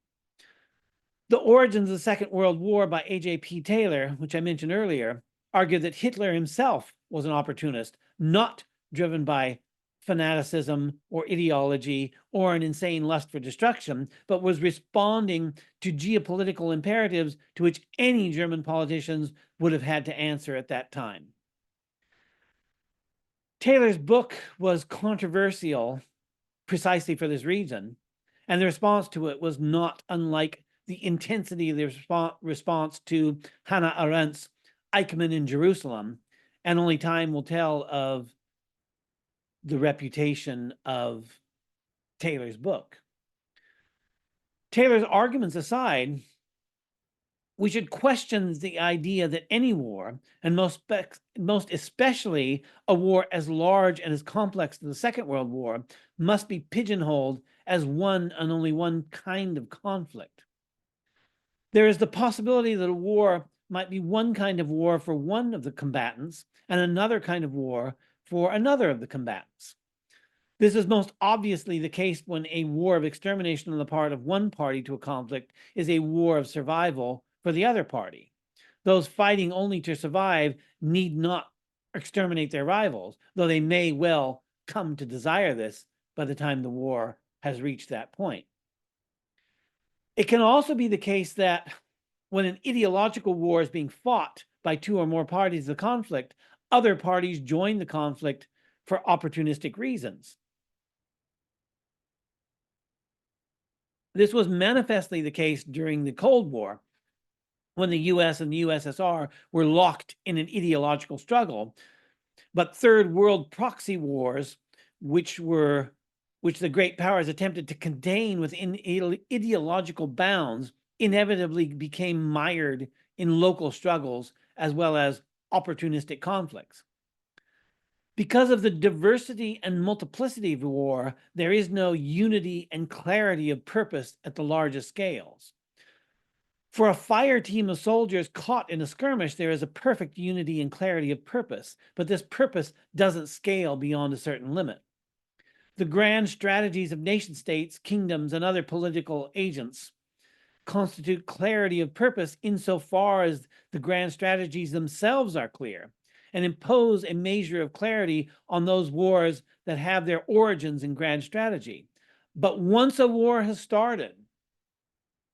The Origins of the Second World War by A.J.P. Taylor, which I mentioned earlier, argued that Hitler himself was an opportunist, not driven by fanaticism or ideology or an insane lust for destruction, but was responding to geopolitical imperatives to which any German politicians would have had to answer at that time. Taylor's book was controversial precisely for this reason, and the response to it was not unlike the intensity of the response to Hannah Arendt's Eichmann in Jerusalem, and only time will tell of the reputation of Taylor's book. Taylor's arguments aside, we should question the idea that any war, and most especially a war as large and as complex as the Second World War, must be pigeonholed as one and only one kind of conflict. There is the possibility that a war might be one kind of war for one of the combatants and another kind of war for another of the combatants. This is most obviously the case when a war of extermination on the part of one party to a conflict is a war of survival for the other party. Those fighting only to survive need not exterminate their rivals, though they may well come to desire this by the time the war has reached that point. It can also be the case that when an ideological war is being fought by two or more parties of the conflict, other parties join the conflict for opportunistic reasons. This was manifestly the case during the Cold War, when the US and the USSR were locked in an ideological struggle. But Third World proxy wars, which the great powers attempted to contain within ideological bounds, inevitably became mired in local struggles as well as opportunistic conflicts. Because of the diversity and multiplicity of war, there is no unity and clarity of purpose at the largest scales. For a fire team of soldiers caught in a skirmish, there is a perfect unity and clarity of purpose, but this purpose doesn't scale beyond a certain limit. The grand strategies of nation states, kingdoms, and other political agents constitute clarity of purpose insofar as the grand strategies themselves are clear, and impose a measure of clarity on those wars that have their origins in grand strategy. But once a war has started,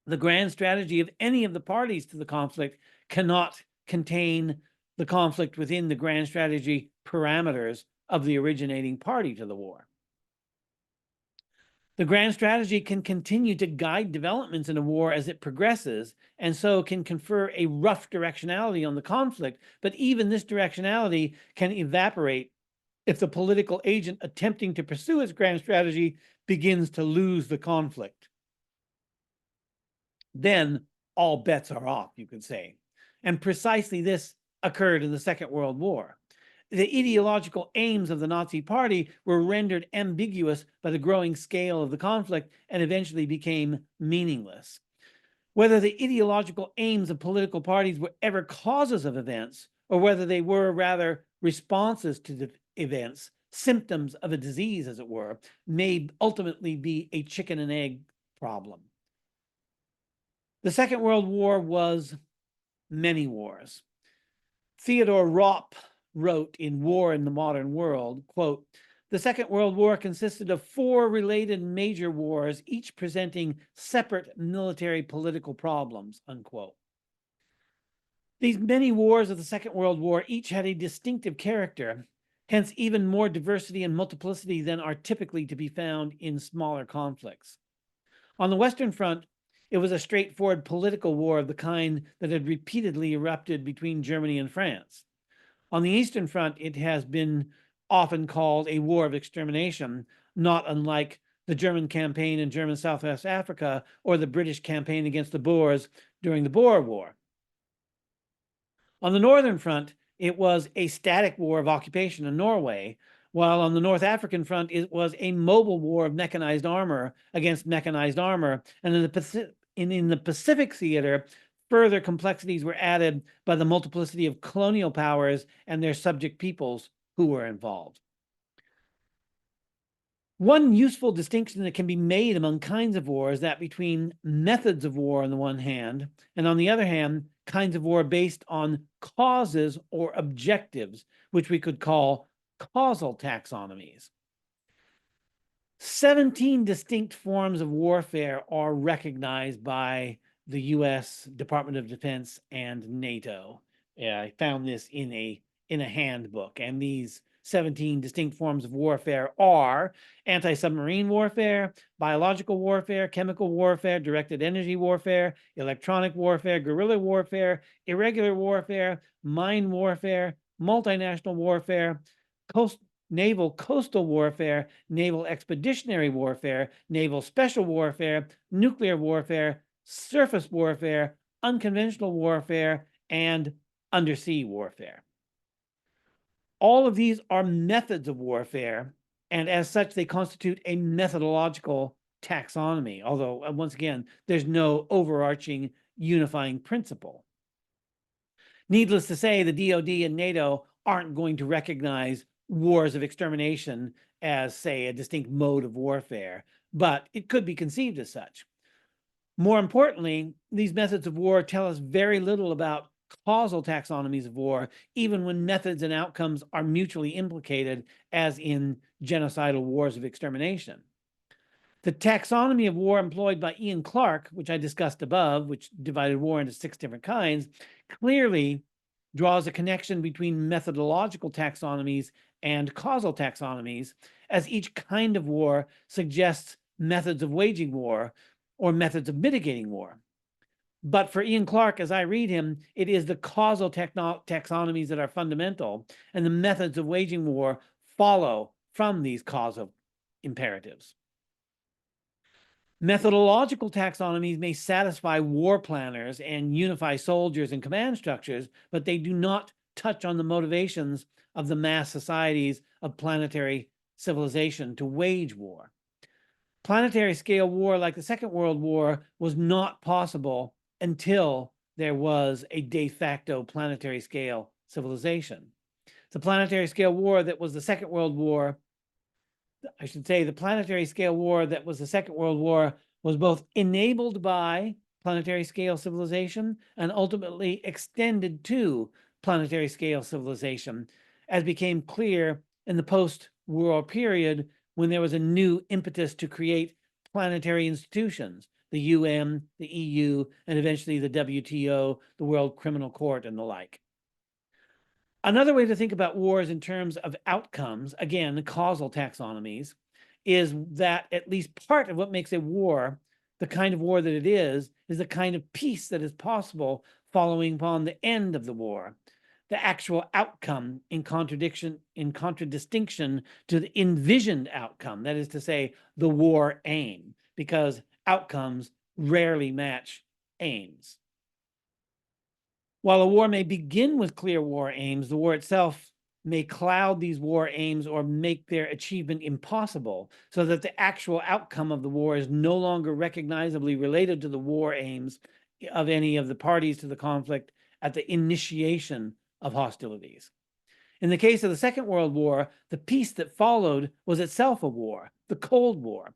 the grand strategy of any of the parties to the conflict cannot contain the conflict within the grand strategy parameters of the originating party to the war. The grand strategy can continue to guide developments in a war as it progresses, and so can confer a rough directionality on the conflict, but even this directionality can evaporate if the political agent attempting to pursue its grand strategy begins to lose the conflict. Then all bets are off, you could say. And precisely this occurred in the Second World War. The ideological aims of the Nazi Party were rendered ambiguous by the growing scale of the conflict and eventually became meaningless. Whether the ideological aims of political parties were ever causes of events, or whether they were rather responses to the events, symptoms of a disease, as it were, may ultimately be a chicken and egg problem. The Second World War was many wars. Theodore Ropp wrote in War in the Modern World, quote, "The Second World War consisted of 4 related major wars, each presenting separate military political problems," unquote. These many wars of the Second World War each had a distinctive character, hence even more diversity and multiplicity than are typically to be found in smaller conflicts. On the Western Front, it was a straightforward political war of the kind that had repeatedly erupted between Germany and France. On the Eastern Front, it has been often called a war of extermination, not unlike the German campaign in German Southwest Africa or the British campaign against the Boers during the Boer War. On the Northern Front, it was a static war of occupation in Norway, while on the North African front, it was a mobile war of mechanized armor against mechanized armor. And in the Pacific theater, further complexities were added by the multiplicity of colonial powers and their subject peoples who were involved. One useful distinction that can be made among kinds of war is that between methods of war on the one hand, and on the other hand, kinds of war based on causes or objectives, which we could call causal taxonomies. 17 distinct forms of warfare are recognized by the US Department of Defense and NATO. I found this in a handbook, and these 17 distinct forms of warfare are anti-submarine warfare, biological warfare, chemical warfare, directed energy warfare, electronic warfare, guerrilla warfare, irregular warfare, mine warfare, multinational warfare, naval coastal warfare, naval expeditionary warfare, naval special warfare, nuclear warfare, surface warfare, unconventional warfare, and undersea warfare. All of these are methods of warfare, and as such, they constitute a methodological taxonomy, although, once again, there's no overarching unifying principle. Needless to say, the DoD and NATO aren't going to recognize wars of extermination as, say, a distinct mode of warfare, but it could be conceived as such. More importantly, these methods of war tell us very little about causal taxonomies of war, even when methods and outcomes are mutually implicated, as in genocidal wars of extermination. The taxonomy of war employed by Ian Clark, which I discussed above, which divided war into 6 different kinds, clearly draws a connection between methodological taxonomies and causal taxonomies, as each kind of war suggests methods of waging war or methods of mitigating war. But for Ian Clark, as I read him, it is the causal taxonomies that are fundamental, and the methods of waging war follow from these causal imperatives. Methodological taxonomies may satisfy war planners and unify soldiers and command structures, but they do not touch on the motivations of the mass societies of planetary civilization to wage war. Planetary scale war, like the Second World War, was not possible until there was a de facto planetary scale civilization. The planetary scale war that was the Second World War, I should say, the planetary scale war that was the Second World War was both enabled by planetary scale civilization and ultimately extended to planetary scale civilization, as became clear in the post-war period when there was a new impetus to create planetary institutions, the UN, the EU, and eventually the WTO, the World Criminal Court, and the like. Another way to think about wars in terms of outcomes, again, causal taxonomies, is that at least part of what makes a war the kind of war that it is the kind of peace that is possible following upon the end of the war, the actual outcome in contradistinction to the envisioned outcome, that is to say, the war aim, because outcomes rarely match aims. While a war may begin with clear war aims, the war itself may cloud these war aims or make their achievement impossible, so that the actual outcome of the war is no longer recognizably related to the war aims of any of the parties to the conflict at the initiation of hostilities. In the case of the Second World War, the peace that followed was itself a war, the Cold War.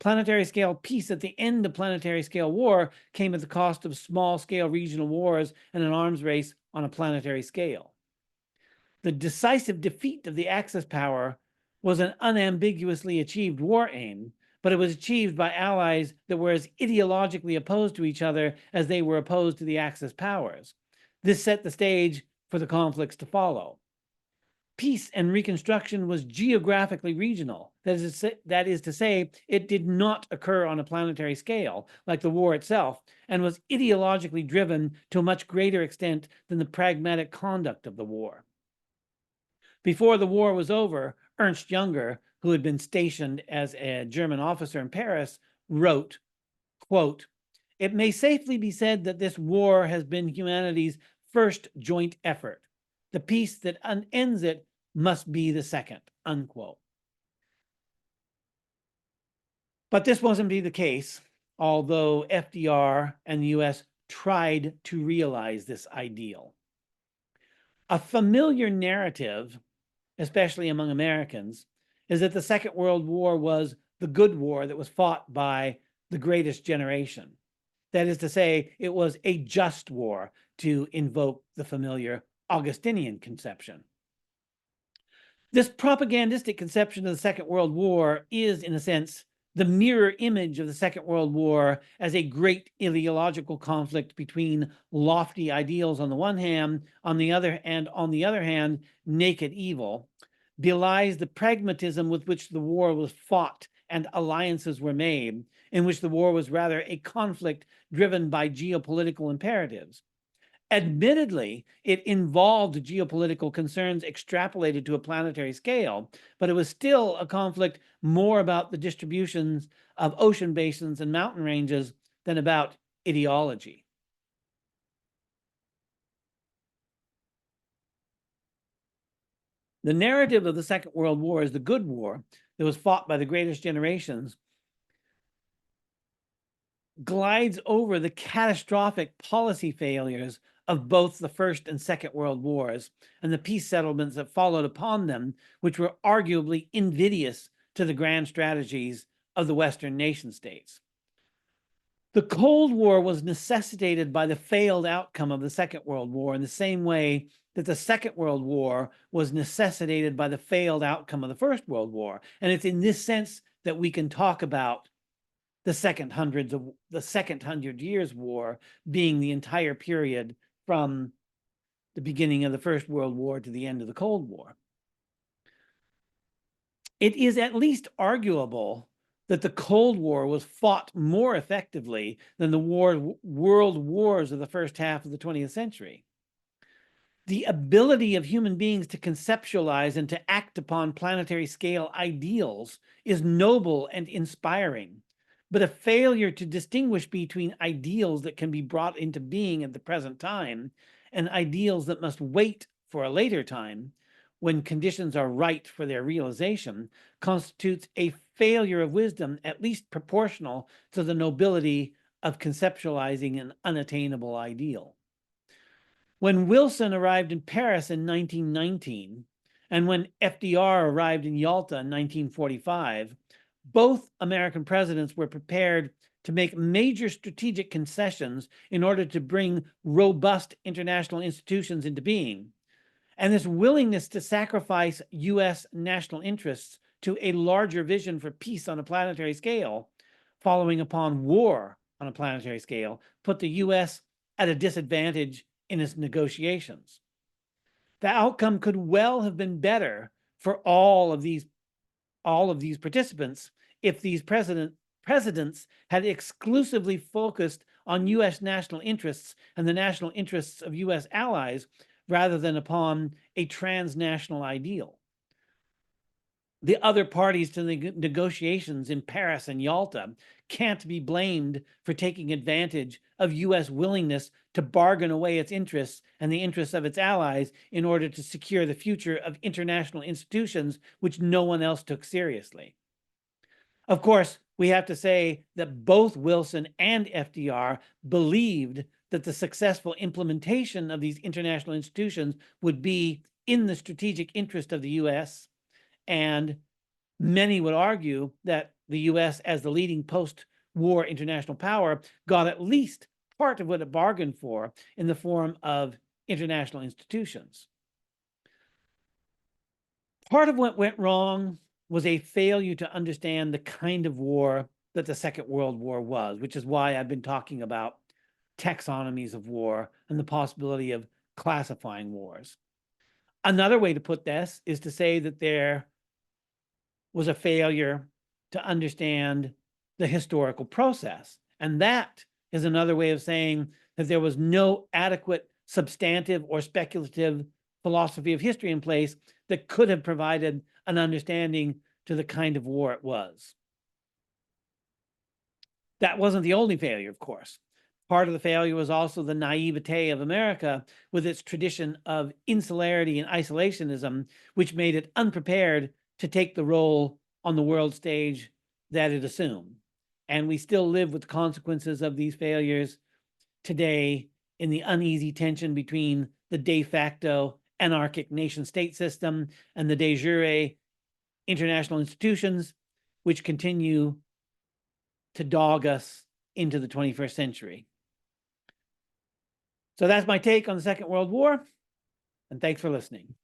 Planetary scale peace at the end of planetary scale war came at the cost of small scale regional wars and an arms race on a planetary scale. The decisive defeat of the Axis power was an unambiguously achieved war aim, but it was achieved by allies that were as ideologically opposed to each other as they were opposed to the Axis powers. This set the stage for the conflicts to follow. Peace and reconstruction was geographically regional. That is to say, it did not occur on a planetary scale, like the war itself, and was ideologically driven to a much greater extent than the pragmatic conduct of the war. Before the war was over, Ernst Junger, who had been stationed as a German officer in Paris, wrote, quote, "It may safely be said that this war has been humanity's first joint effort. The peace that ends it must be the second," unquote. But this wasn't be the case, although FDR and the US tried to realize this ideal. A familiar narrative, especially among Americans, is that the Second World War was the good war that was fought by the greatest generation. That is to say, it was a just war, to invoke the familiar Augustinian conception. This propagandistic conception of the Second World War is, in a sense, the mirror image of the Second World War as a great ideological conflict between lofty ideals on the one hand, on the other hand, naked evil, belies the pragmatism with which the war was fought and alliances were made, in which the war was rather a conflict driven by geopolitical imperatives. Admittedly, it involved geopolitical concerns extrapolated to a planetary scale, but it was still a conflict more about the distributions of ocean basins and mountain ranges than about ideology. The narrative of the Second World War as the good war that was fought by the greatest generations glides over the catastrophic policy failures of both the First and Second World Wars and the peace settlements that followed upon them, which were arguably invidious to the grand strategies of the Western nation states. The Cold War was necessitated by the failed outcome of the Second World War in the same way that the Second World War was necessitated by the failed outcome of the First World War. And it's in this sense that we can talk about the second 100 years war being the entire period from the beginning of the First World War to the end of the Cold War. It is at least arguable that the Cold War was fought more effectively than the world wars of the first half of the 20th century. The ability of human beings to conceptualize and to act upon planetary scale ideals is noble and inspiring, but a failure to distinguish between ideals that can be brought into being at the present time and ideals that must wait for a later time, when conditions are right for their realization, constitutes a failure of wisdom, at least proportional to the nobility of conceptualizing an unattainable ideal. When Wilson arrived in Paris in 1919, and when FDR arrived in Yalta in 1945, both American presidents were prepared to make major strategic concessions in order to bring robust international institutions into being. And this willingness to sacrifice US national interests to a larger vision for peace on a planetary scale, following upon war on a planetary scale, put the US at a disadvantage in its negotiations. The outcome could well have been better for all of these all of these participants if these presidents had exclusively focused on U.S. national interests and the national interests of U.S. allies rather than upon a transnational ideal. The other parties to the negotiations in Paris and Yalta can't be blamed for taking advantage of U.S. willingness to bargain away its interests and the interests of its allies in order to secure the future of international institutions which no one else took seriously. Of course, we have to say that both Wilson and FDR believed that the successful implementation of these international institutions would be in the strategic interest of the U.S., and many would argue that the U.S., as the leading post-war international power, got at least part of what it bargained for in the form of international institutions. Part of what went wrong was a failure to understand the kind of war that the Second World War was, which is why I've been talking about taxonomies of war and the possibility of classifying wars. Another way to put this is to say that there was a failure to understand the historical process. And that is another way of saying that there was no adequate substantive or speculative philosophy of history in place that could have provided an understanding to the kind of war it was. That wasn't the only failure, of course. Part of the failure was also the naivete of America with its tradition of insularity and isolationism, which made it unprepared to take the role on the world stage that it assumed. And we still live with the consequences of these failures today in the uneasy tension between the de facto anarchic nation-state system and the de jure international institutions, which continue to dog us into the 21st century. So that's my take on the Second World War, and thanks for listening.